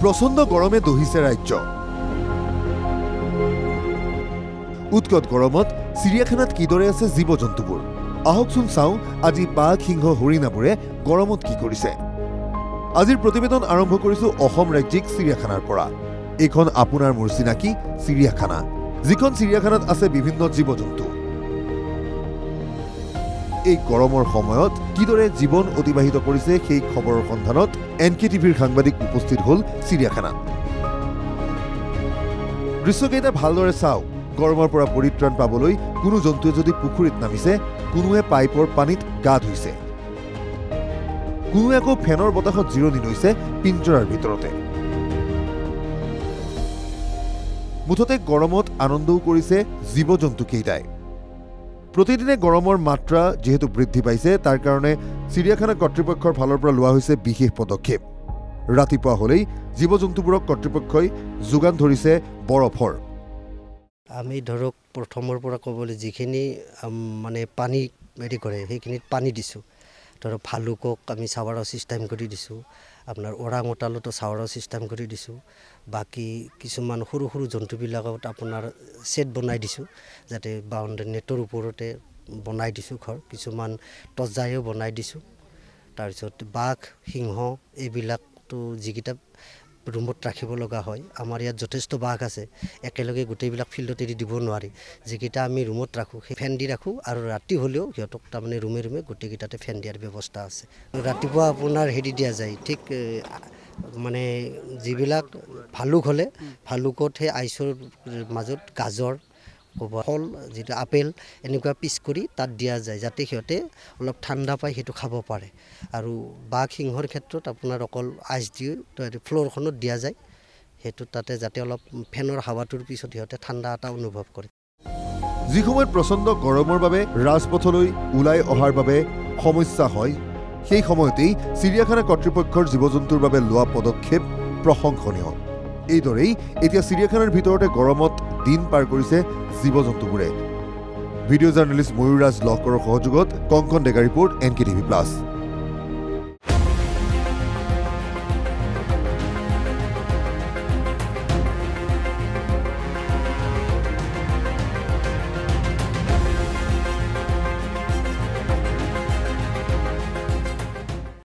প্ৰচণ্ড গৰমে দহিছে ৰাজ্য। উৎকট গৰমত চিড়িয়াখানাত কিদৰে আছে জীৱ জন্তুবোৰ। আহকচোন চাওঁ আজি বাঘ সিংহ হৰিণাবোৰে গৰমত কি কৰিছে। আজিৰ প্ৰতিবেদন আৰম্ভ কৰিছোঁ অসম ৰাজ্যিক চিড়িয়াখানাৰ পৰা। এইখন আপোনাৰ মোৰ চিনাকি চিড়িয়াখানা, যিখন চিড়িয়াখানাত আছে বিভিন্ন জীৱ জন্তু। এই গৰমৰ সময়ত কিদৰে জীৱন অতিবাহিত কৰিছে সেই খবৰৰ সন্ধানত NKTVৰ সাংবাদিক উপস্থিত হ'ল চিড়িয়াখানাত। দৃশ্যকেইটা ভালদৰে চাওক। গৰমৰ পৰা পৰিত্ৰাণ পাবলৈ কোনো জন্তুৱে যদি পুখুৰীত নামিছে, কোনোৱে পাইপৰ পানীত গা ধুইছে, কোনোৱে আকৌ ফেনৰ বতাহত জিৰণি লৈছে পিঞ্জৰাৰ ভিতৰতে। মুঠতে গৰমত আনন্দও কৰিছে জীৱ জন্তুকেইটাই। প্ৰতিদিনে গৰমৰ মাত্ৰা যেহেতু বৃদ্ধি পাইছে, তাৰ কাৰণে চিড়িয়াখানা কৰ্তৃপক্ষৰ ফালৰ পৰা লোৱা হৈছে বিশেষ পদক্ষেপ। ৰাতিপুৱা হ'লেই জীৱ জন্তুবোৰক কৰ্তৃপক্ষই যোগান ধৰিছে বৰফৰ। আমি ধৰক প্ৰথমৰ পৰা ক'বলৈ যিখিনি মানে পানী হেৰি কৰে সেইখিনিত পানী দিছোঁ। ধৰক ভালুকক আমি চাৱাৰৰ ছিষ্টেম কৰি দিছোঁ, আপোনাৰ ওৰাং ওটালতো চাৱাৰৰ ছিষ্টেম কৰি দিছোঁ। বাকী কিছুমান সৰু সৰু জন্তুবিলাকত আপোনাৰ ছেট বনাই দিছোঁ, যাতে বাউণ্ডেৰী নেটৰ ওপৰতে বনাই দিছোঁ ঘৰ। কিছুমান তজাইও বনাই দিছোঁ। তাৰপিছত বাঘ সিংহ এইবিলাকতো যিকেইটা ৰুমত ৰাখিব লগা হয়, আমাৰ ইয়াত যথেষ্ট বাঘ আছে, একেলগে গোটেইবিলাক ফিল্ডত এৰি দিব নোৱাৰি। যিকেইটা আমি ৰুমত ৰাখোঁ সেই ফেন দি ৰাখোঁ, আৰু ৰাতি হ'লেও সিহঁতক তাৰমানে ৰুমে ৰুমে গোটেইকেইটাতে ফেন দিয়াৰ ব্যৱস্থা আছে। ৰাতিপুৱা আপোনাৰ হেৰি দিয়া যায়, ঠিক মানে যিবিলাক ভালুক হ'লে ভালুকত সেই আইচৰ মাজত গাজৰ ফল যিটো আপেল এনেকুৱা পিচ কৰি তাত দিয়া যায়, যাতে সিহঁতে অলপ ঠাণ্ডা পায়, সেইটো খাব পাৰে। আৰু বাঘ সিংহৰ ক্ষেত্ৰত আপোনাৰ অকল আইচ দি ফ্ল'ৰখনত দিয়া যায়, সেইটো তাতে যাতে অলপ ফেনৰ হাৱাটোৰ পিছত সিহঁতে ঠাণ্ডা এটা অনুভৱ কৰে। যি সময়ত প্ৰচণ্ড গৰমৰ বাবে ৰাজপথলৈ ওলাই অহাৰ বাবে সমস্যা হয়, সেই সময়তেই চিড়িয়াখানা কৰ্তৃপক্ষৰ জীৱ জন্তুৰ বাবে লোৱা পদক্ষেপ প্ৰশংসনীয়। এইদৰেই এতিয়া চিড়িয়াখানাৰ ভিতৰতে গৰমত দিন পাৰ কৰিছে জীৱ জন্তুবোৰে। ভিডিঅ' জাৰ্নেলিষ্ট ময়ূৰৰাজ লহকৰৰ সহযোগত কংকন ডেকা ৰিপৰ্ট NKTV+।